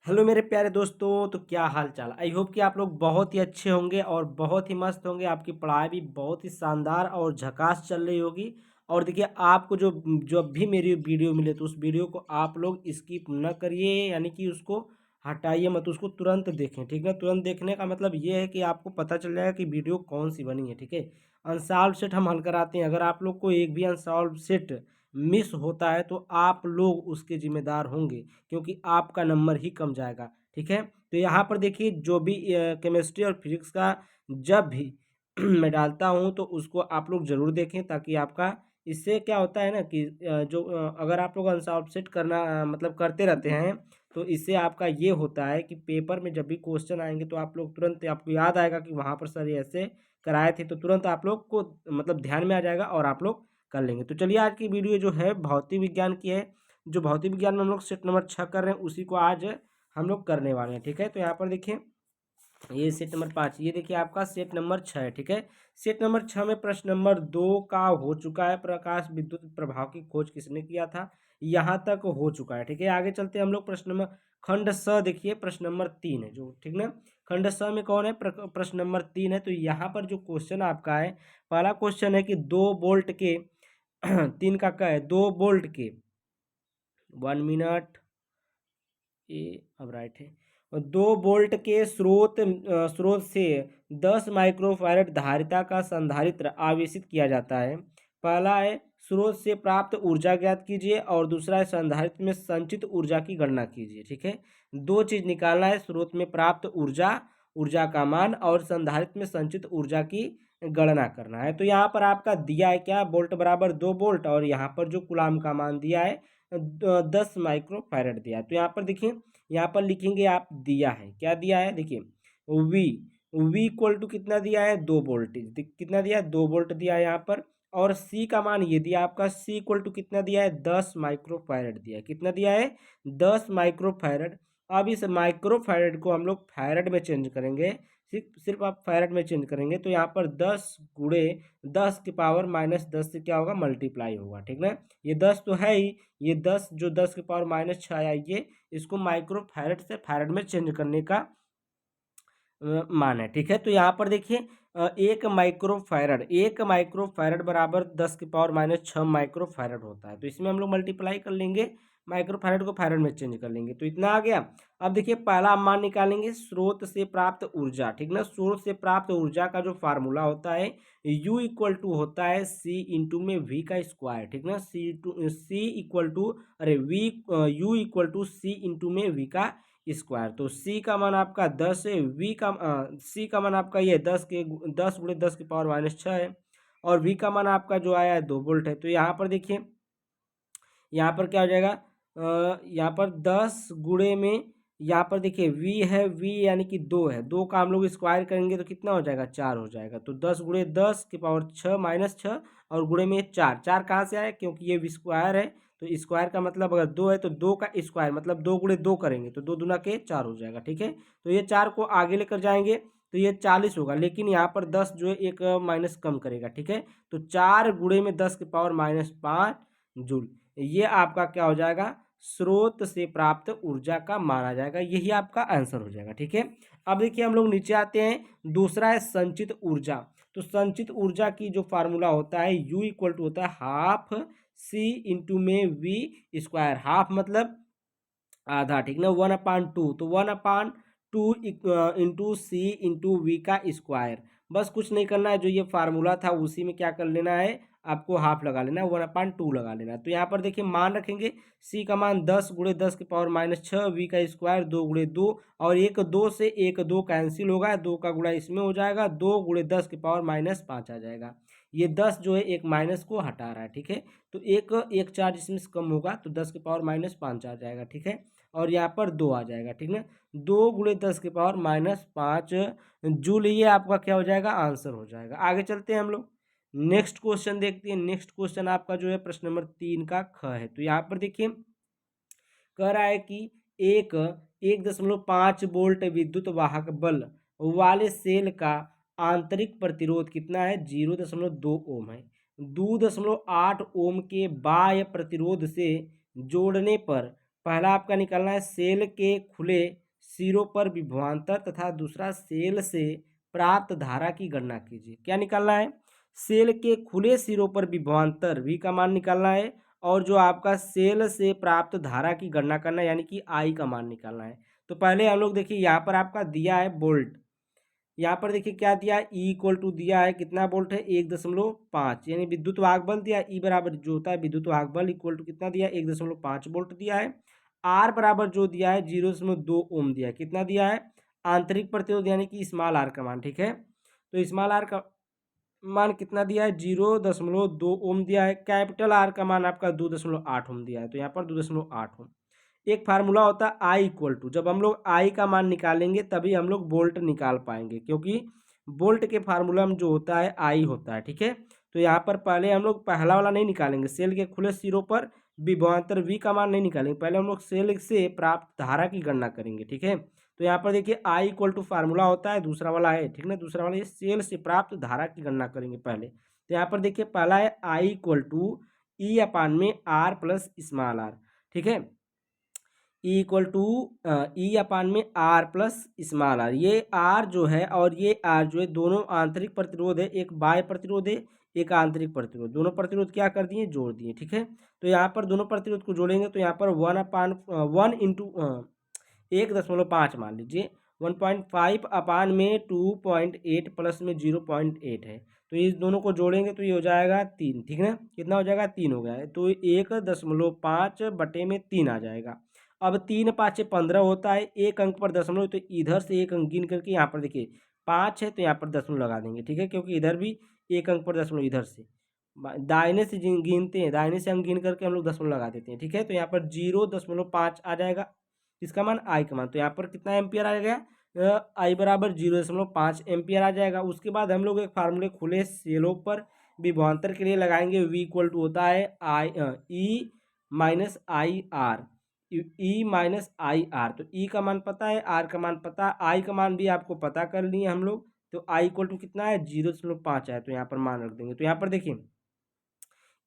Hello मेरे प्यारे दोस्तों, तो क्या हाल चाल। आई होप कि आप लोग बहुत ही अच्छे होंगे और बहुत ही मस्त होंगे। आपकी पढ़ाई भी बहुत ही शानदार और झकास चल रही होगी। और देखिए, आपको जब भी मेरी वीडियो मिले तो उस वीडियो को आप लोग स्किप न करिए, यानी कि उसको हटाइए मत, उसको तुरंत देखें। ठीक है, तुरंत देखने का मतलब ये है कि आपको पता चल जाएगा कि वीडियो कौन सी बनी है। ठीक है, अनसॉल्व सेट हम हल कराते हैं। अगर आप लोग को एक भी अनसॉल्व सेट मिस होता है तो आप लोग उसके जिम्मेदार होंगे, क्योंकि आपका नंबर ही कम जाएगा। ठीक है, तो यहाँ पर देखिए, जो भी केमिस्ट्री और फिजिक्स का जब भी मैं डालता हूँ तो उसको आप लोग ज़रूर देखें, ताकि आपका इससे क्या होता है ना कि अगर आप लोग अनसॉल्व सेट करना मतलब करते रहते हैं, तो इससे आपका ये होता है कि पेपर में जब भी क्वेश्चन आएंगे तो आप लोग तुरंत, आपको याद आएगा कि वहाँ पर सर ये ऐसे कराए थे, तो तुरंत आप लोग को मतलब ध्यान में आ जाएगा और आप लोग कर लेंगे। तो चलिए, आज की वीडियो जो है भौतिक विज्ञान की है। जो भौतिक विज्ञान में हम लोग सेट नंबर 6 कर रहे हैं, उसी को आज हम लोग करने वाले हैं। ठीक है, तो यहाँ पर देखिए, ये सेट नंबर 5, ये देखिए आपका सेट नंबर 6 है। ठीक है, सेट नंबर 6 में प्रश्न नंबर 2 का हो चुका है। प्रकाश विद्युत प्रभाव की खोज किसने किया था, यहाँ तक हो चुका है। ठीक है, आगे चलते हैं हम लोग। प्रश्न नंबर खंड स देखिए, प्रश्न नंबर 3 है जो, ठीक ना। खंड स में कौन है, प्रश्न नंबर 3 है। तो यहाँ पर जो क्वेश्चन आपका है, पहला क्वेश्चन है कि 2 वोल्ट के 3 का क्या है, 2 वोल्ट के 1 मिनट, ये अब राइट है। और 2 वोल्ट के स्रोत से 10 माइक्रोफैरड धारिता का संधारित्र आवेशित किया जाता है। पहला है स्रोत से प्राप्त ऊर्जा ज्ञात कीजिए, और दूसरा है संधारित्र में संचित ऊर्जा की गणना कीजिए। ठीक है, दो चीज निकालना है, स्रोत में प्राप्त ऊर्जा, ऊर्जा का मान, और संधारित्र में संचित ऊर्जा की गणना करना है। तो यहाँ पर आपका दिया है क्या, वोल्ट बराबर 2 वोल्ट, और यहाँ पर जो कुलाम का मान दिया है 10 माइक्रोफैरड दिया है। तो यहाँ पर देखिए, यहाँ पर लिखेंगे आप, दिया है क्या, दिया है देखिए, वी वी इक्वल टू कितना दिया है, 2 वोल्टेज, कितना दिया है, 2 वोल्ट दिया है यहाँ पर। और सी का मान ये दिया आपका, सी इक्वल टू कितना दिया है, 10 माइक्रोफैरड दिया है। कितना दिया है, 10 माइक्रोफैरड। अब इस माइक्रोफैरड को हम लोग फैरड में चेंज करेंगे। सिर्फ सिर्फ आप फैरड में चेंज करेंगे तो यहाँ पर 10 × 10⁻−10 से क्या होगा, मल्टीप्लाई होगा। ठीक ना, ये 10 तो है ही, ये 10 जो 10⁻−6 आया, ये इसको माइक्रो फैरड से फैरड में चेंज करने का मान है। ठीक है, तो यहाँ पर देखिए, 1 माइक्रो फैरड बराबर 10⁻−6 माइक्रो फैरड होता है। तो इसमें हम लोग मल्टीप्लाई कर लेंगे, माइक्रो फैरड को फैरड में चेंज कर लेंगे, तो इतना आ गया। अब देखिए, पहला हम मान निकालेंगे, स्रोत से प्राप्त ऊर्जा। ठीक ना, स्रोत से प्राप्त ऊर्जा का जो फार्मूला होता है, U इक्वल टू होता है C इंटू में V का स्क्वायर। ठीक ना, सी इक्वल टू, अरे V, U equal to C into में V का स्क्वायर। तो सी का मान आपका 10 है, सी का मान आपका ये 10 × 10⁻⁶ है, और वी का मान आपका जो आया है 2 वोल्ट है। तो यहाँ पर देखिए, यहाँ पर क्या हो जाएगा, यहाँ पर 10 में, यहाँ पर देखिए वी है, वी यानी कि 2 है, 2 का हम लोग स्क्वायर करेंगे तो कितना हो जाएगा, 4 हो जाएगा। तो 10 × 10⁻⁶ और गुणे में 4, 4 कहाँ से आया, क्योंकि ये वी स्क्वायर है। तो स्क्वायर का मतलब अगर 2 है तो 2 का स्क्वायर मतलब 2 × 2 करेंगे तो 2 दूना के 4 हो जाएगा। ठीक है, तो ये 4 को आगे लेकर जाएंगे तो ये 40 होगा, लेकिन यहाँ पर 10 जो है एक माइनस कम करेगा। ठीक है, तो 4 गुणे में 10⁻−5 जूल, ये आपका क्या हो जाएगा, स्रोत से प्राप्त ऊर्जा का माना जाएगा। यही आपका आंसर हो जाएगा। ठीक है, अब देखिए हम लोग नीचे आते हैं। दूसरा है संचित ऊर्जा। तो संचित ऊर्जा की जो फार्मूला होता है, U इक्वल टू होता है हाफ C इंटू में वी स्क्वायर। हाफ मतलब आधा, ठीक ना, 1/2, तो 1/2 इंटू सी इंटू वी का स्क्वायर। बस कुछ नहीं करना है, जो ये फार्मूला था उसी में क्या कर लेना है, आपको हाफ लगा लेना है, 1/2 लगा लेना है। तो यहाँ पर देखिए मान रखेंगे, सी का मान 10 × 10⁻⁻6, वी का स्क्वायर 2 × 2, और एक 2 से एक 2 कैंसिल होगा, 2 का गुणा इसमें हो जाएगा, 2 × 10⁻−5 आ जाएगा। ये 10 जो है एक माइनस को हटा रहा है। ठीक है, तो एक एक चार्ज इसमें से कम होगा तो 10⁻−5 आ जाएगा। ठीक है, और यहाँ पर 2 आ जाएगा। ठीक है, 2 × 10⁻−5 जूल, ये आपका क्या हो जाएगा, आंसर हो जाएगा। आगे चलते हैं हम लोग, नेक्स्ट क्वेश्चन देखते हैं। नेक्स्ट क्वेश्चन आपका जो है प्रश्न नंबर 3 का ख है। तो यहाँ पर देखिए, कह रहा है कि एक 1.5 वोल्ट विद्युत वाहक बल वाले सेल का आंतरिक प्रतिरोध कितना है, 0.2 ओम है। 2.8 ओम के बाह्य प्रतिरोध से जोड़ने पर पहला आपका निकालना है सेल के खुले सिरों पर विभवांतर तथा दूसरा सेल से प्राप्त धारा की गणना कीजिए। क्या निकालना है? सेल के खुले सिरों पर विभवांतर V का मान निकालना है और जो आपका सेल से प्राप्त धारा की गणना करना है यानी कि I का मान निकालना है। तो पहले हम लोग देखिए यहाँ पर आपका दिया है वोल्ट, यहाँ पर देखिए क्या दिया है E इक्वल टू दिया है कितना वोल्ट है 1.5 यानी विद्युत वाहक बल दिया E बराबर जो होता है विद्युत वाहक बल इक्वल टू कितना दिया है 1.5 वोल्ट दिया है। R बराबर जो दिया है 0.2 ओम दिया है, कितना दिया है आंतरिक प्रतिरोध यानी कि स्मॉल आर का मान। ठीक है, तो स्मॉल आर का मान कितना दिया है 0.2 ओम दिया है। कैपिटल आर का मान आपका 2.8 ओम दिया है, तो यहाँ पर 2.8 ओम। एक फार्मूला होता है आई इक्वल टू, जब हम लोग आई का मान निकालेंगे तभी हम लोग वोल्ट निकाल पाएंगे, क्योंकि वोल्ट के फार्मूला में जो होता है आई होता है। ठीक है, तो यहाँ पर पहले हम लोग पहला वाला नहीं निकालेंगे, सेल के खुले सिरों पर विभवांतर वी का मान नहीं निकालेंगे, पहले हम लोग सेल से प्राप्त धारा की गणना करेंगे। ठीक है, तो यहाँ पर देखिए आई इक्वल टू फार्मूला होता है, दूसरा वाला है ठीक ना, दूसरा वाला ये सेल से प्राप्त धारा की गणना करेंगे पहले। तो यहाँ पर देखिए पहला है आई इक्वल टू ई अपान में आर प्लस स्मॉल आर। ठीक है, ई इक्वल टू ई अपान में आर प्लस स्मॉल आर, ये आर जो है और ये आर जो है दोनों आंतरिक प्रतिरोध है, एक बाह्य प्रतिरोध है एक आंतरिक प्रतिरोध, दोनों प्रतिरोध क्या कर दिए जोड़ दिए। ठीक है, तो यहाँ पर दोनों प्रतिरोध को जोड़ेंगे तो यहाँ पर 1/1 मान लीजिए 1.5 अपान में 2.8 प्लस में 0.8 है, तो इस दोनों को जोड़ेंगे तो ये हो जाएगा 3। ठीक है, कितना हो जाएगा 3 हो गया है, तो 1.5/3 आ जाएगा। अब 3×5 = 15 होता है, एक अंक पर दशमलव, तो इधर से एक अंक गिन करके यहाँ पर देखिए 5 है तो यहाँ पर दशमलव लगा देंगे। ठीक है, क्योंकि इधर भी एक अंक पर दशमलव, इधर से दाहिने से गिनते हैं, दाहिने से हम गिन करके हम लोग दशमलव लगा देते हैं। ठीक है, तो यहाँ पर 0.5 आ जाएगा, इसका मान आई का मान, तो यहाँ पर कितना एम्पियर आ गया आई बराबर 0.5 एम्पियर आ जाएगा। उसके बाद हम लोग एक फार्मूले खुले सेलों पर विभवांतर के लिए लगाएंगे, V इक्वल टू होता है I E minus I R, E minus I R, तो ई का मान पता है आर का मान पता है, आई का मान भी आपको पता कर लिए हम लोग, तो आई इक्वल टू कितना है 0.5 है, तो यहाँ पर मान रख देंगे। तो यहाँ पर देखिए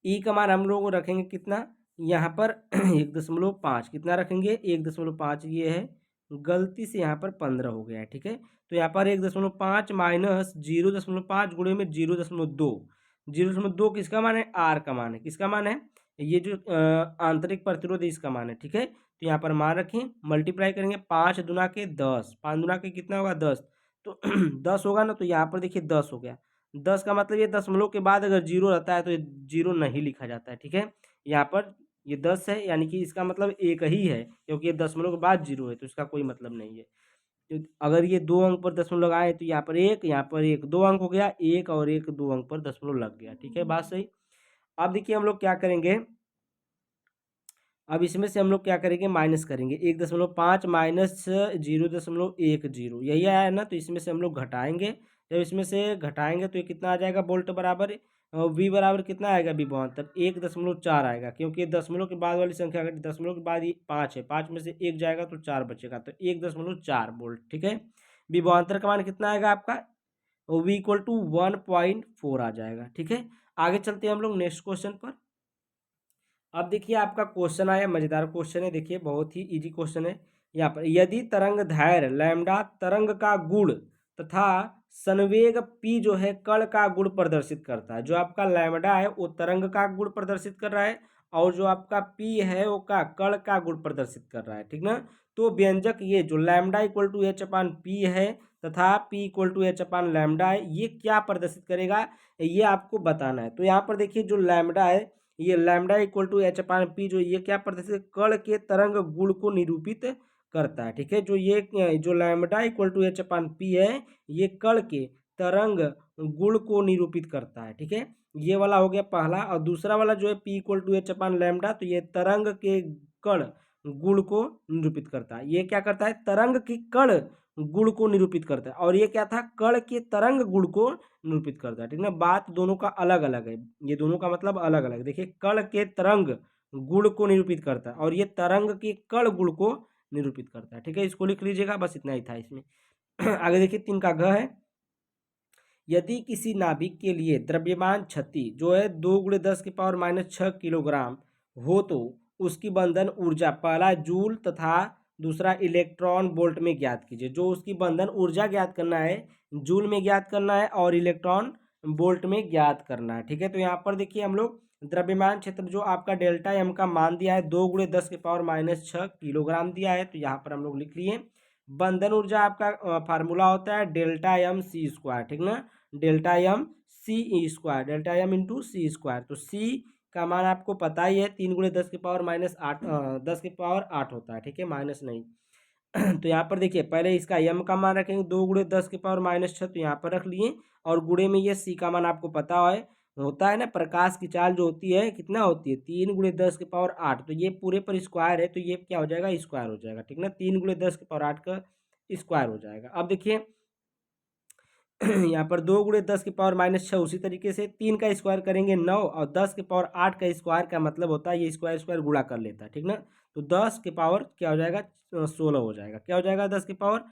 ई का मान हम लोग रखेंगे कितना यहाँ पर 1.5, कितना रखेंगे 1.5, ये है गलती से यहाँ पर 15 हो गया है। ठीक है, तो यहाँ पर 1.5 माइनस 0.5 गुणे में 0.2, 0.2 किसका मान है आर का मान है, किसका मान है ये जो आंतरिक प्रतिरोध है इसका मान है। ठीक है, तो यहाँ पर मान रखें, मल्टीप्लाई करेंगे 5 दूना के 10, 5 दूना के कितना होगा 10, तो 10 होगा ना, तो यहाँ पर देखिए 10 हो गया। 10 का मतलब ये दशमलव के बाद अगर जीरो रहता है तो ये जीरो नहीं लिखा जाता है। ठीक है, यहाँ पर ये 10 है यानी कि इसका मतलब एक ही है, क्योंकि ये दशमलव के बाद जीरो है तो इसका कोई मतलब नहीं है। तो अगर ये 2 अंक पर दशमलव लगाए तो यहाँ पर एक, यहाँ पर एक, 2 अंक हो गया, एक और एक 2 अंक पर दशमलव लग गया। ठीक है, बात सही। अब देखिए हम लोग क्या करेंगे, अब इसमें से हम लोग क्या करेंगे माइनस करेंगे, 1.5 माइनस 0.10, यही आया है ना, तो इसमें से हम लोग घटाएंगे, जब इसमें से घटाएंगे तो ये कितना आ जाएगा वोल्ट बराबर वी बराबर कितना आएगा विभवांतर 1.4 आएगा, क्योंकि दशमलव के बाद वाली संख्या अगर दशमलव के बाद ये 5 है, 5 में से एक जाएगा तो 4 बचेगा, तो 1.4 वोल्ट। ठीक है, विभवांतर का मान कितना आएगा आपका वी इक्वल टू 1.4 आ जाएगा। ठीक है, आगे चलते हैं हम लोग नेक्स्ट क्वेश्चन पर। अब देखिए आपका क्वेश्चन आया, मजेदार क्वेश्चन है, देखिए बहुत ही इजी क्वेश्चन है। यहाँ पर यदि तरंग दैर्घ्य लैम्डा तरंग का गुण तथा संवेग p जो है कण का गुण प्रदर्शित करता है, जो आपका लैम्डा है वो तरंग का गुण प्रदर्शित कर रहा है और जो आपका p है वो का कण का गुण प्रदर्शित कर रहा है। ठीक ना, तो व्यंजक ये जो lambda equal to h upon p है तथा p equal to h upon lambda है, ये क्या प्रदर्शित करेगा ये आपको बताना है। तो यहाँ पर देखिए जो लैम्डा है, ये lambda equal to h upon p, जो ये क्या प्रदर्शित कण के तरंग गुण को निरूपित करता है। ठीक है, जो ये जो lambda equal to h upon p है ये कण के तरंग गुण को निरूपित करता है। ठीक है, ये वाला हो गया पहला, और दूसरा वाला जो है p equal to h upon lambda, तो ये तरंग के कण गुण को निरूपित करता है। ये क्या करता है तरंग की कण गुण को निरूपित करता है, और ये क्या था कण के तरंग गुण को निरूपित करता है। ठीक है, बात दोनों का अलग अलग है, ये दोनों का मतलब अलग अलग। देखिए कण के तरंग गुण को निरूपित करता है और ये तरंग के कण गुण को निरूपित करता है। ठीक है, इसको लिख लीजिएगा, बस इतना ही था इसमें। आगे देखिए 3 का घ है, यदि किसी नाभिक के लिए द्रव्यमान क्षति जो है 2 × 10⁻⁶ किलोग्राम हो तो उसकी बंधन ऊर्जा पहला जूल तथा दूसरा इलेक्ट्रॉन वोल्ट में ज्ञात कीजिए। जो उसकी बंधन ऊर्जा ज्ञात करना है, जूल में ज्ञात करना है और इलेक्ट्रॉन वोल्ट में ज्ञात करना है। ठीक है, तो यहाँ पर देखिए हम लोग द्रव्यमान क्षेत्र जो आपका डेल्टा एम का मान दिया है 2 × 10⁻⁶ किलोग्राम दिया है, तो यहाँ पर हम लोग लिख लिए। बंधन ऊर्जा आपका फार्मूला होता है डेल्टा एम सी स्क्वायर, ठीक ना, delta M C square, delta M into C square. तो सी का मान आपको पता ही है 3 × 10⁻⁸ 10⁻8 होता है। ठीक है, माइनस नहीं। तो यहाँ पर देखिए पहले इसका यम का मान रखेंगे 2 × 10⁻⁶, तो यहाँ पर रख लिए और गुणे में ये सी का मान आपको पता है होता है ना, प्रकाश की चाल जो होती है कितना होती है 3 × 10⁸, तो ये पूरे पर स्क्वायर है तो ये क्या हो जाएगा स्क्वायर हो जाएगा। ठीक ना, 3 × 10⁸ का स्क्वायर हो जाएगा। अब देखिए यहाँ पर 2 × 10⁻⁶ उसी तरीके से 3 का स्क्वायर करेंगे 9 और 10⁸ का स्क्वायर का मतलब होता है ये स्क्वायर स्क्वायर गुणा कर लेता है। ठीक ना, तो 10 के पावर क्या हो जाएगा 16 हो जाएगा। क्या हो जाएगा 10 के पावर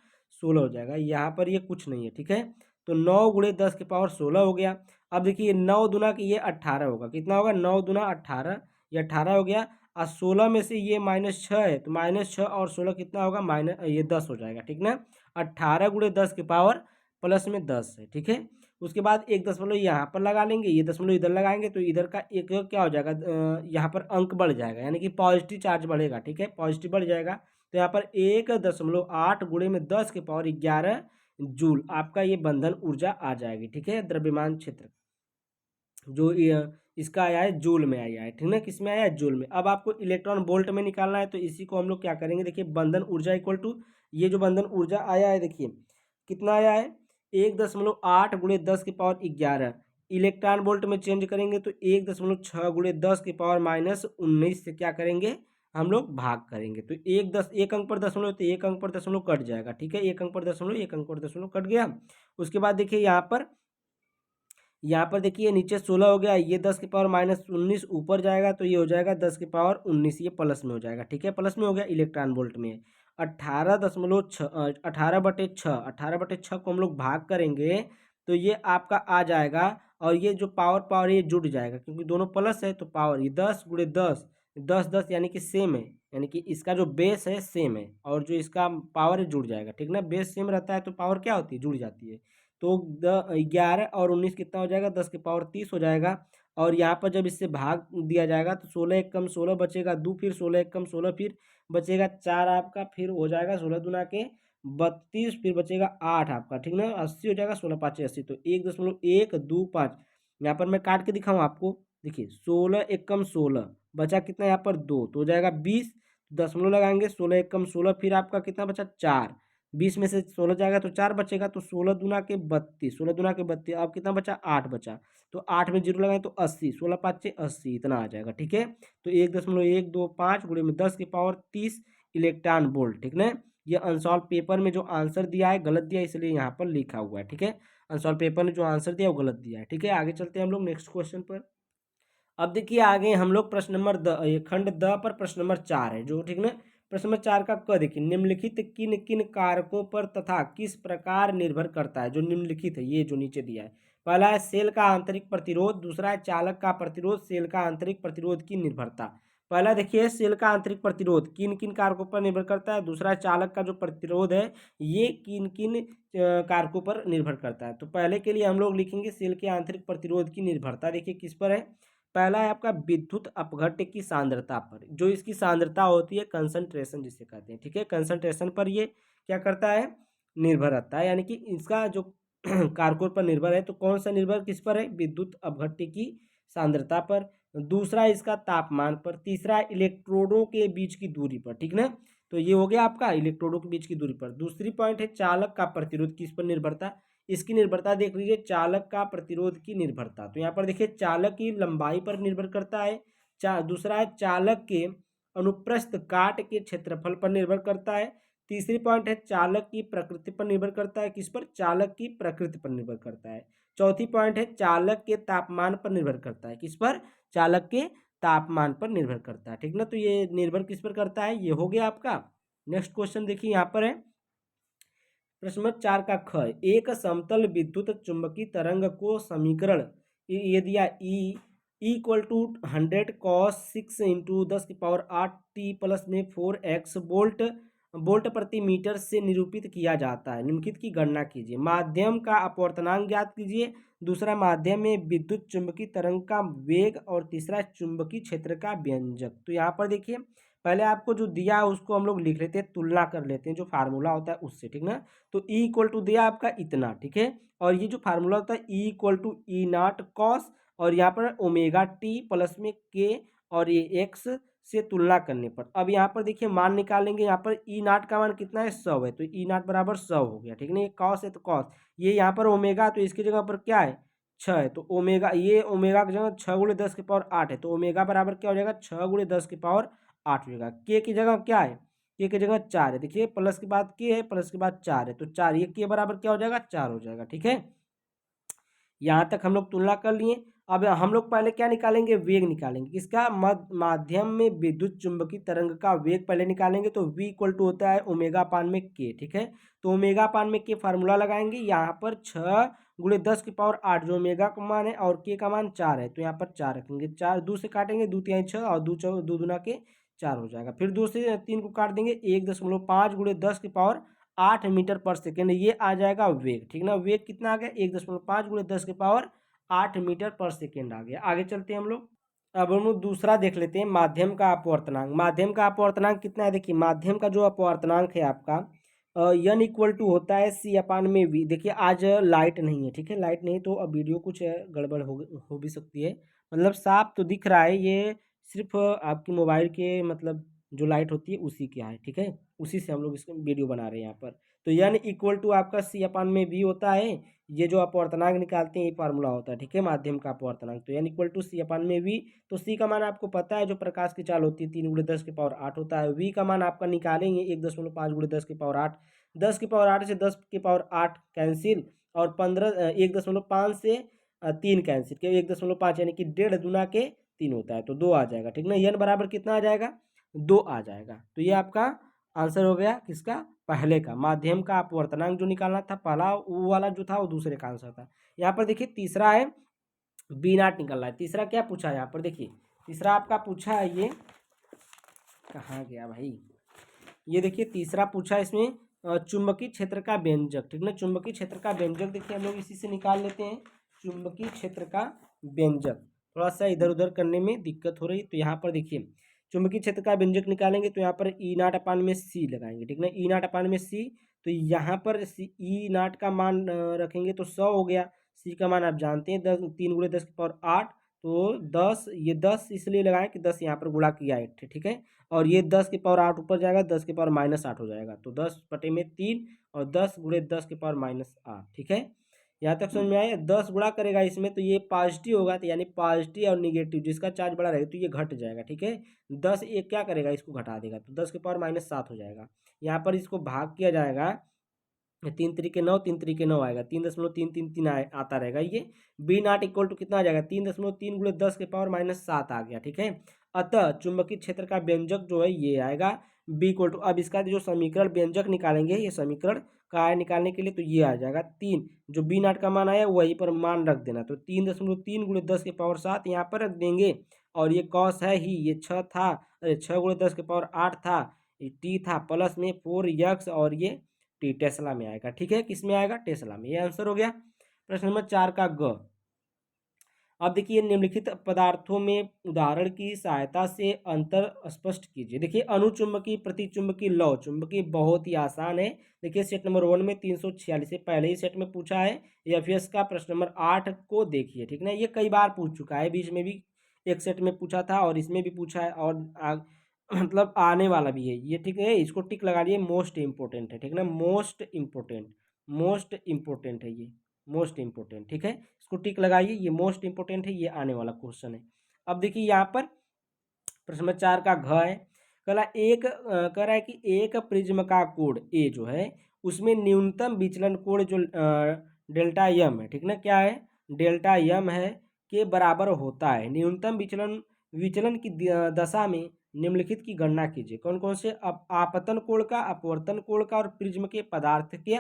16 हो जाएगा। यहाँ पर ये कुछ नहीं है। ठीक है, तो 9 × 10⁻16 हो गया। अब देखिए 9 दूना की ये 18 होगा, कितना होगा 9 दूना 18, ये 18 हो गया और 16 में से ये -6 है तो -6 और 16 कितना होगा माइनस ये 10 हो जाएगा। ठीक ना, 18 × 10 के पावर प्लस में 10 है। ठीक है, उसके बाद एक दशमलव यहाँ पर लगा लेंगे, ये दशमलव इधर लगाएंगे तो इधर का एक क्या हो जाएगा यहाँ पर अंक बढ़ जाएगा यानी कि पॉजिटिव चार्ज बढ़ेगा। ठीक है, पॉजिटिव बढ़ जाएगा तो यहाँ पर 1.8 गुणे में 10 के पावर 11 जूल आपका ये बंधन ऊर्जा आ जाएगी। ठीक है, द्रव्यमान क्षेत्र जो इसका आया है जूल में आया है। ठीक है, किस में आया है जूल में। अब आपको इलेक्ट्रॉन वोल्ट में निकालना है तो इसी को हम लोग क्या करेंगे, देखिए बंधन ऊर्जा इक्वल टू ये जो बंधन ऊर्जा आया है देखिए कितना आया है 1.8 गुणे 10 की पावर 11 इलेक्ट्रॉन वोल्ट में चेंज करेंगे तो 1.6 गुणे 10 की पावर -19 से क्या करेंगे हम लोग भाग करेंगे तो एक अंक पर दशमलव तो एक अंक पर दशमलव कट जाएगा। ठीक है, एक अंक पर दशमलव एक अंक पर दशमलव कट गया। उसके बाद देखिए यहाँ पर देखिए नीचे 16 हो गया, ये 10 की पावर -19 ऊपर जाएगा तो ये हो जाएगा 10 की पावर 19, ये प्लस में हो जाएगा। ठीक है, प्लस में हो गया इलेक्ट्रॉन वोल्ट में 18.6 18/6 को हम लोग भाग करेंगे तो ये आपका आ जाएगा और ये जो पावर पावर ये जुड़ जाएगा क्योंकि दोनों प्लस है तो पावर ये 10 × 10 10 10 यानी कि सेम है, यानी कि इसका जो बेस है सेम है और जो इसका पावर है जुड़ जाएगा। ठीक ना, बेस सेम रहता है तो पावर क्या होती है जुड़ जाती है। तो 11 और 19 कितना हो जाएगा 10 की पावर 30 हो जाएगा और यहाँ पर जब इससे भाग दिया जाएगा तो 16 एक कम 16 बचेगा 2, फिर 16 एक कम 16 फिर बचेगा 4 आपका, फिर हो जाएगा 16 दूना के 32, फिर बचेगा 8 आपका। ठीक ना, 80 हो जाएगा 16 5 80, तो 1.125 यहाँ पर मैं काट के दिखाऊँ आपको। देखिए 16 एक कम 16 बचा कितना यहाँ पर 2 तो हो जाएगा 20, दशमलव लगाएंगे 16 एक कम 16 फिर आपका कितना बचा 4, 20 में से 16 जाएगा तो 4 बचेगा तो 16 दूना के 32, 16 दूना के 32 अब कितना बचा 8 बचा तो 8 में जीरो लगाएं तो 80, 16 5 80 इतना आ जाएगा। ठीक है, तो 1.125 गुणे में 10 की पावर 30 इलेक्ट्रॉन वोल्ट। ठीक ना, ये अनसॉल्व पेपर में जो आंसर दिया है गलत दिया है इसलिए यहाँ पर लिखा हुआ है। ठीक है, अनसॉल्व पेपर में जो आंसर दिया वो गलत दिया है। ठीक है, आगे चलते हैं हम लोग नेक्स्ट क्वेश्चन पर। अब देखिए आगे हम लोग प्रश्न नंबर ये खंड द पर प्रश्न नंबर 4 है जो, ठीक ना, प्रश्न नंबर 4 का क देखिए निम्नलिखित किन किन कारकों पर तथा किस प्रकार निर्भर करता है। जो निम्नलिखित है ये जो नीचे दिया है, पहला है सेल का आंतरिक प्रतिरोध, दूसरा है चालक का प्रतिरोध, सेल का आंतरिक प्रतिरोध की निर्भरता। पहला देखिए सेल का आंतरिक प्रतिरोध किन किन कारकों पर निर्भर करता है, दूसरा चालक का जो प्रतिरोध है ये किन किन कारकों पर निर्भर करता है। तो पहले के लिए हम लोग लिखेंगे सेल के आंतरिक प्रतिरोध की निर्भरता देखिए किस पर है। पहला है आपका विद्युत अपघट्य की सांद्रता पर, जो इसकी सांद्रता होती है कंसंट्रेशन जिसे कहते हैं। ठीक है, कंसंट्रेशन पर ये क्या करता है निर्भर रहता है, यानी कि इसका जो कारकों पर निर्भर है। तो कौन सा निर्भर किस पर है, विद्युत अपघट्य की सांद्रता पर। दूसरा इसका तापमान पर, तीसरा इलेक्ट्रोडों के बीच की दूरी पर। ठीक ना, तो ये हो गया आपका इलेक्ट्रोडों के बीच की दूरी पर। दूसरी पॉइंट है चालक का प्रतिरोध किस पर निर्भरता, इसकी निर्भरता देख लीजिए चालक का प्रतिरोध की निर्भरता। तो यहाँ पर देखिए चालक की लंबाई पर निर्भर करता है। दूसरा है चालक के अनुप्रस्थ काट के क्षेत्रफल पर निर्भर करता है। तीसरी पॉइंट है चालक की प्रकृति पर निर्भर करता है, किस पर, चालक की प्रकृति पर निर्भर करता है। चौथी पॉइंट है चालक के तापमान पर निर्भर करता है, किस पर, चालक के तापमान पर निर्भर करता है। ठीक ना, तो ये निर्भर किस पर करता है, ये हो गया आपका। नेक्स्ट क्वेश्चन देखिए यहाँ पर है प्रश्न नंबर 4 का ख, एक समतल विद्युत चुंबकीय तरंग को समीकरण ये दिया ई E = 100 cos 6 into 10⁸ t plus में 4x वोल्ट वोल्ट प्रति मीटर से निरूपित किया जाता है। निम्नलिखित की गणना कीजिए। माध्यम का अपवर्तनांक ज्ञात कीजिए। दूसरा, माध्यम में विद्युत चुंबकीय तरंग का वेग। और तीसरा, चुंबकीय क्षेत्र का व्यंजक। तो यहाँ पर देखिए, पहले आपको जो दिया है उसको हम लोग लिख लेते हैं, तुलना कर लेते हैं जो फार्मूला होता है उससे, ठीक ना। तो E = दिया आपका इतना, ठीक है। और ये जो फार्मूला होता है E = E0 कॉस, और यहाँ पर ओमेगा टी प्लस में के, और ये एक्स से तुलना करने पर अब यहाँ पर देखिए मान निकालेंगे। यहाँ पर E0 का मान कितना है, 100 है, तो E0 बराबर 100 हो गया, ठीक ना। ये कॉस है तो कॉस, ये यहाँ पर ओमेगा, तो इसकी जगह पर क्या है, 6 है, तो ओमेगा, ये ओमेगा की जगह 6 × 10⁸ है, तो ओमेगा बराबर क्या हो जाएगा, 6 × 10⁸ हो जाएगा। के की जगह क्या है, के की जगह 4 है, देखिए प्लस के बाद के है, प्लस के बाद 4 है, तो 4, ये के बराबर क्या हो जाएगा, 4 हो जाएगा, ठीक है। यहाँ तक हम लोग तुलना कर लिए। अब हम लोग पहले क्या निकालेंगे, वेग निकालेंगे। किसका, माध्यम में विद्युत चुंबकीय तरंग का वेग पहले निकालेंगे। तो V = होता है ओमेगा पान में के, ठीक है। तो ओमेगा पान में के फार्मूला लगाएंगे। यहाँ पर 6 × 10⁸ जो ओमेगा का मान है और के का मान 4 है, तो यहाँ पर 4 रखेंगे। 4 2 से काटेंगे, 2 × 3 = 6 और 2 दूना के 4 हो जाएगा। फिर 2 से 3 को काट देंगे, 1.5 × 10⁸ मीटर पर सेकेंड, ये आ जाएगा वेग, ठीक ना। वेग कितना आ गया, 1.5 × 10⁸ मीटर पर सेकेंड आ गया। आगे चलते हैं हम लोग। अब हम लोग दूसरा देख लेते हैं, माध्यम का अपवर्तनांक। माध्यम का अपवर्तनांक कितना है, देखिए माध्यम का जो अपवर्तनांक है आपका N = होता है C/V। देखिए आज लाइट नहीं है, ठीक है, लाइट नहीं तो अब वीडियो कुछ गड़बड़ हो भी सकती है। मतलब साफ तो दिख रहा है, ये सिर्फ आपकी मोबाइल के मतलब जो लाइट होती है उसी क्या है, ठीक है, उसी से हम लोग इसको वीडियो बना रहे हैं यहाँ पर। तो N = आपका C/V होता है। ये जो अपवर्तनांक निकालते हैं ये फार्मूला होता है, ठीक है, माध्यम का अपवर्तनांक। तो N = C/V। तो C का मान आपको पता है, जो प्रकाश की चाल होती है 3 × 10⁸ होता है। V का मान आपका निकालेंगे 1.5 × 10⁸। 10⁸ से 10⁸ कैंसिल, और 1.5 से 3 कैंसिल, क्योंकि 1.5 यानी कि 1.5 दूना के 3 होता है, तो 2 आ जाएगा, ठीक ना। N बराबर कितना आ जाएगा, 2 आ जाएगा। तो ये आपका आंसर हो गया किसका, पहले का। माध्यम का अपवर्तनांक जो निकालना था, पहला वो वाला जो था वो दूसरे का आंसर था। यहाँ पर देखिए तीसरा है V0 निकलना है। तीसरा क्या पूछा है यहाँ पर, देखिए तीसरा आपका पूछा है, ये कहाँ गया भाई, ये देखिए तीसरा पूछा है इसमें चुंबकीय क्षेत्र का व्यंजक, ठीक ना। चुंबकीय क्षेत्र का व्यंजक देखिए हम लोग इसी से निकाल लेते हैं। चुंबकीय क्षेत्र का व्यंजक थोड़ा सा इधर उधर करने में दिक्कत हो रही, तो यहाँ पर देखिए चुंबकीय क्षेत्र का व्यंजक निकालेंगे। तो यहाँ पर E0/C लगाएंगे, ठीक ना, E0/C। तो यहाँ पर E0 का मान रखेंगे तो 100 हो गया। C का मान आप जानते हैं 3 × 10⁸, तो 10, ये 10 इसलिए लगाएं कि 10 यहाँ पर गुणा किया है, ठीक है। और ये 10⁸ ऊपर जाएगा, 10⁻⁻8 हो जाएगा, तो 10/3 और 10 × 10⁻8, ठीक है। यहाँ तक समझ में आया। 10 गुणा करेगा इसमें तो ये पॉजिटिव होगा, तो यानी पॉजिटिव और निगेटिव जिसका चार्ज बड़ा रहेगा तो ये घट जाएगा, ठीक है। 10 एक क्या करेगा, इसको घटा देगा, तो 10⁻⁻7 हो जाएगा। यहाँ पर इसको भाग किया जाएगा, 3 तरीके 9, 3 तरीके 9 आएगा, 3.333 आता रहेगा। ये V0 = कितना आ जाएगा, 3.3 × 10⁻⁻7 आ गया, ठीक है। अतः चुंबकीय क्षेत्र का व्यंजक जो है ये आएगा B = अब इसका जो समीकरण व्यंजक निकालेंगे, ये समीकरण का है निकालने के लिए, तो ये आ जाएगा 3, जो B0 का मान आया वहीं पर मान रख देना, तो 3.3 × 10⁻7 यहाँ पर रख देंगे। और ये कॉस है ही, ये 6 था, अरे 6 × 10⁸ था, ये T था, प्लस में 4x, और ये टेस्ला में आएगा, ठीक है, किस में आएगा, टेस्ला में। ये आंसर हो गया। प्रश्न नंबर 4 का ग। अब देखिए निम्नलिखित पदार्थों में उदाहरण की सहायता से अंतर स्पष्ट कीजिए। देखिए अनुचुंबकीय प्रतिचुंबकीय लौ चुंबकीय बहुत ही आसान है। देखिए सेट नंबर 1 में 346 से पहले ही सेट में पूछा है। एफएस का प्रश्न नंबर 8 को देखिए, ठीक ना, ये कई बार पूछ चुका है, बीच में भी एक सेट में पूछा था और इसमें भी पूछा है, और मतलब आने वाला भी है ये, ठीक है। इसको टिक लगा लिए, मोस्ट इंपोर्टेंट है, ठीक ना, मोस्ट इंपोर्टेंट, मोस्ट इंपोर्टेंट है ये, मोस्ट इंपोर्टेंट, ठीक है। इसको टिक लगाइए, ये मोस्ट इंपोर्टेंट है, ये आने वाला क्वेश्चन है। अब देखिए यहाँ पर प्रश्न नंबर 4 का घ है। कह रहा है कि एक प्रिज्म का कोण ए जो है उसमें न्यूनतम विचलन कोण जो डेल्टा यम है, ठीक ना, क्या है, डेल्टा यम है, के बराबर होता है। न्यूनतम विचलन विचलन की दशा में निम्नलिखित की गणना कीजिए। कौन कौन से, आपतन कोण का, अपवर्तन कोण का, और प्रिज्म के पदार्थ के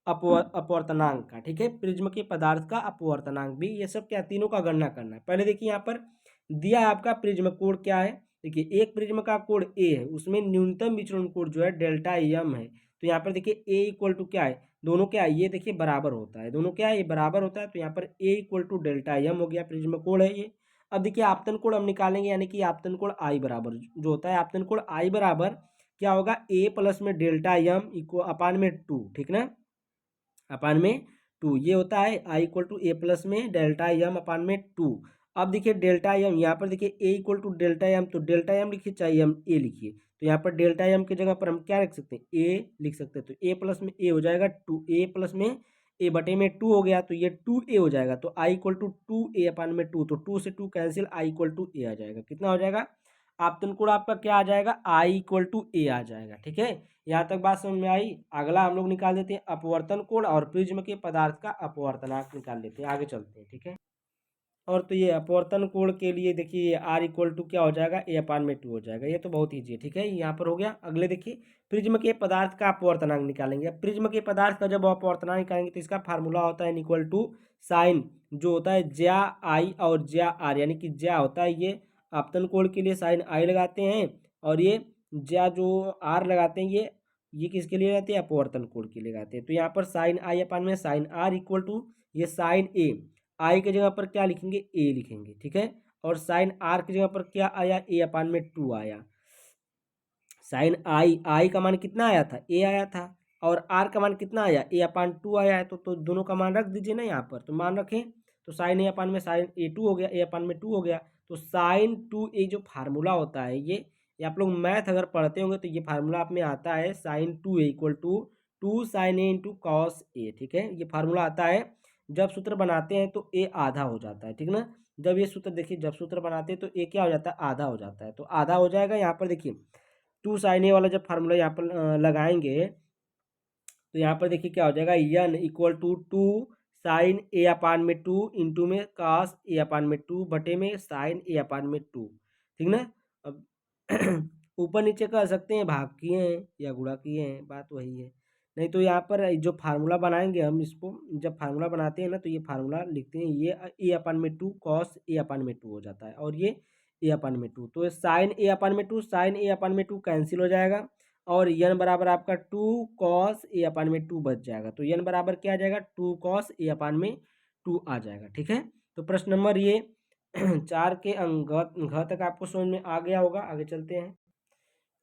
अपवर्तनांक का, ठीक है, प्रिज्म के पदार्थ का अपवर्तनांक भी, ये सब क्या, तीनों का गणना करना है। पहले देखिए यहाँ पर दिया है आपका प्रिज्म कोण क्या है, देखिए एक प्रिज्म का कोण ए है, उसमें न्यूनतम विचलन कोण जो है डेल्टा एम है। तो यहाँ पर देखिए ए इक्वल टू क्या है, दोनों क्या है, ये देखिए बराबर होता है, दोनों क्या है, ये बराबर होता है। तो यहाँ पर ए इक्वल टू डेल्टा एम हो गया, प्रिज्म कोण है ये। अब देखिए आपतन कोण हम निकालेंगे, यानी कि आपतन कोण आई बराबर जो होता है, आपतन कोण आई बराबर क्या होगा, ए प्लस में डेल्टा एम इक्वल अपान में 2, ठीक ना, अपान में 2 ये होता है I equal to A plus में डेल्टा एम अपान में 2। अब देखिए डेल्टा एम यहाँ पर देखिए ए इक्वल टू डेल्टा एम, तो डेल्टा एम लिखिए चाहे एम ए लिखिए, तो यहाँ पर डेल्टा एम की जगह पर हम क्या लिख सकते हैं, ए लिख सकते हैं। तो ए प्लस में ए हो जाएगा 2, ए प्लस में ए बटे में 2 हो गया, तो ये 2 ए हो जाएगा। तो आई इक्वल टू 2 ए अपान में 2, तो 2 से 2 कैंसिल, आई इक्वल टू ए आ जाएगा। कितना हो जाएगा, आपतन कोण आपका क्या आ जाएगा, आई इक्वल टू ए आ जाएगा। ठीक है, यहाँ तक बात समझ में आई। अगला हम लोग निकाल देते हैं अपवर्तन कोण और प्रिज्म के पदार्थ का अपवर्तनांक निकाल लेते हैं, आगे चलते हैं। ठीक है, और तो ये अपवर्तन कोण के लिए देखिए आर इक्वल टू क्या हो जाएगा, ए अपान में 2 हो जाएगा, ये तो बहुत ईजी है। ठीक है, यहाँ पर हो गया। अगले देखिए प्रिज्म के पदार्थ का अपवर्तनांक निकालेंगे। अब प्रिज्म के पदार्थ का जब अपवर्तनांक निकालेंगे तो इसका फार्मूला होता है इक्वल टू साइन जो होता है ज्या आई और ज्या आर, यानी कि ज्या होता है ये आपतन कोण के लिए साइन आई लगाते हैं, और ये ज्या जो आर लगाते हैं ये किसके लिए लगाते हैं, अपवर्तन कोण के लिए लगाते हैं। तो यहाँ पर साइन आई अपान में साइन आर इक्वल टू ये साइन ए, आई की जगह पर क्या लिखेंगे, ए लिखेंगे। ठीक है, और साइन आर की जगह पर क्या आया, ए अपान में 2 आया। साइन आई का मान कितना आया था, ए आया था, और आर का मान कितना आया, ए अपान 2 आया है। तो दोनों का मान रख दीजिए ना यहाँ पर, तो मान रखें, तो साइन ए अपान में साइन ए 2 हो गया, ए अपान में 2 हो गया। तो साइन 2 ए जो फार्मूला होता है ये आप लोग मैथ अगर पढ़ते होंगे तो ये फार्मूला आप में आता है sine 2 A equal to 2 sine A into cos A. ठीक है, ये फार्मूला आता है। जब सूत्र बनाते हैं तो ए आधा हो जाता है, ठीक ना, जब ये सूत्र देखिए, जब सूत्र बनाते हैं तो ए क्या हो जाता है, आधा हो जाता है। तो आधा हो जाएगा, यहाँ पर देखिए 2 साइन ए वाला जब फार्मूला यहाँ पर लगाएंगे तो यहाँ पर देखिए क्या हो जाएगा, यन इक्वल टू 2 साइन ए अपान में 2 इंटू में कास ए अपान में 2 बटे में साइन ए अपान में 2, ठीक ना। अब ऊपर नीचे कर सकते हैं, भाग किए हैं या गुणा किए हैं, बात वही है। नहीं तो यहाँ पर जो फार्मूला बनाएंगे हम, इसको जब फार्मूला बनाते हैं ना तो ये फार्मूला लिखते हैं, ये ए अपान में 2 कॉस ए अपान में 2 हो जाता है, और ये ए अपान में 2, तो साइन ए अपान में 2 साइन ए अपान में 2 कैंसिल हो जाएगा, और यन बराबर आपका 2 कॉस ए अपान में 2 बच जाएगा। तो यन बराबर क्या आ जाएगा, 2 कॉस ए अपान में 2 आ जाएगा। ठीक है, तो प्रश्न नंबर ये 4 के अंक घ तक आपको समझ में आ गया होगा। आगे चलते हैं,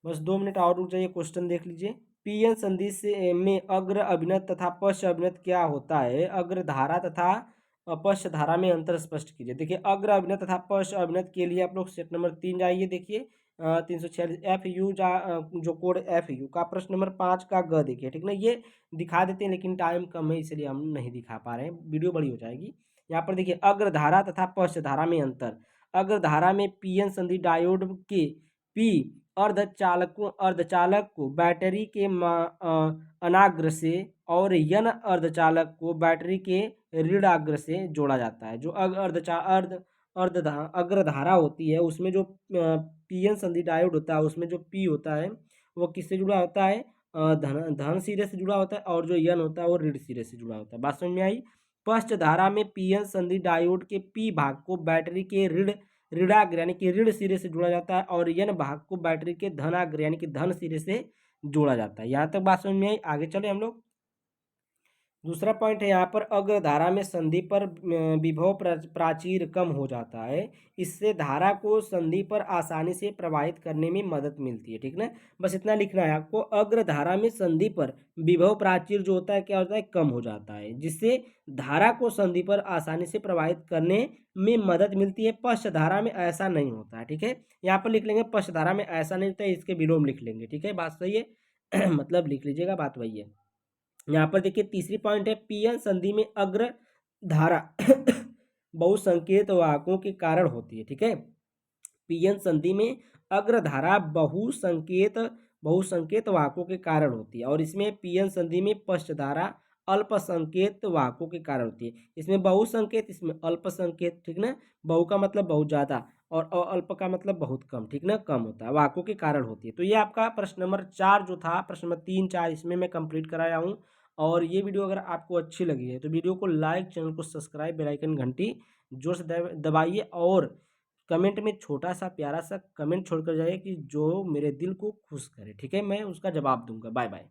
बस 2 मिनट और रुक जाइए, क्वेश्चन देख लीजिए। पीएन संधि से में अग्र अभिनत तथा पश्च अभिनत क्या होता है, अग्र धारा तथा पश्च धारा में अंतर स्पष्ट कीजिए। देखिए अग्र अभिनत तथा पश्च अभिनत के लिए आप लोग सेट नंबर 3 जाइए, देखिए 346 एफ यू जो कोड एफ यू का प्रश्न नंबर 5 का ग देखिए, ठीक ना। ये दिखा देते हैं लेकिन टाइम कम है इसलिए हम नहीं दिखा पा रहे हैं, वीडियो बड़ी हो जाएगी। यहाँ पर देखिए अग्र धारा तथा पश्च धारा में अंतर। अग्र धारा में पीएन संधि डायोड के पी अर्धचालक को बैटरी के अनाग्र से और यन अर्धचालक को बैटरी के ऋणाग्र से जोड़ा जाता है। जो अग्रधारा होती है उसमें जो पीएन संधि डायोड होता है उसमें जो पी होता है वो किससे जुड़ा होता है, धन सिरे से जुड़ा होता है, और जो यन होता है वो ऋण सिरे से जुड़ा होता है। बात समझ में आई। पश्च धारा में पीएन संधि डायोड के पी भाग को बैटरी के ऋणाग्र यानी कि ऋण सिरे से जोड़ा जाता है, और यन भाग को बैटरी के धनाग्र यानी कि धन सिरे से जोड़ा जाता है। यहाँ तक बात समझ में आई। आगे चले हम लोग, दूसरा पॉइंट है यहाँ पर अग्र धारा में संधि पर विभव प्राचीर कम हो जाता है, इससे धारा को संधि पर आसानी से प्रवाहित करने में मदद मिलती है। ठीक ना, बस इतना लिखना है आपको। अग्र धारा में संधि पर विभव प्राचीर जो होता है क्या होता है, कम हो जाता है, जिससे धारा को संधि पर आसानी से प्रवाहित करने में मदद मिलती है। पश्च धारा में ऐसा नहीं होता है। ठीक है, यहाँ पर लिख लेंगे पश्च धारा में ऐसा नहीं होता है, इसके विलोम लिख लेंगे। ठीक है, बात सही है मतलब लिख लीजिएगा, बात वही है। यहाँ पर देखिए तीसरी पॉइंट है पीएन संधि में अग्र धारा बहुसंकेत वाहकों के कारण होती है। ठीक है, पीएन संधि में अग्र धारा बहुसंकेत वाहकों के कारण होती है, और इसमें पीएन संधि में पश्च धारा अल्पसंकेत वाहकों के कारण होती है। इसमें बहुसंकेत, इसमें अल्पसंकेत। ठीक ना, बहु का मतलब बहुत ज़्यादा और अल्प का मतलब बहुत कम। ठीक ना, कम होता है, वाहकों के कारण होती है। तो ये आपका प्रश्न नंबर 4 जो था, प्रश्न नंबर 3 4 इसमें मैं कंप्लीट कराया हूँ। और ये वीडियो अगर आपको अच्छी लगी है तो वीडियो को लाइक, चैनल को सब्सक्राइब, बेल आइकन घंटी जोर से दबाइए, और कमेंट में छोटा सा प्यारा सा कमेंट छोड़ कर जाइए कि जो मेरे दिल को खुश करे, ठीक है? मैं उसका जवाब दूंगा। Bye bye.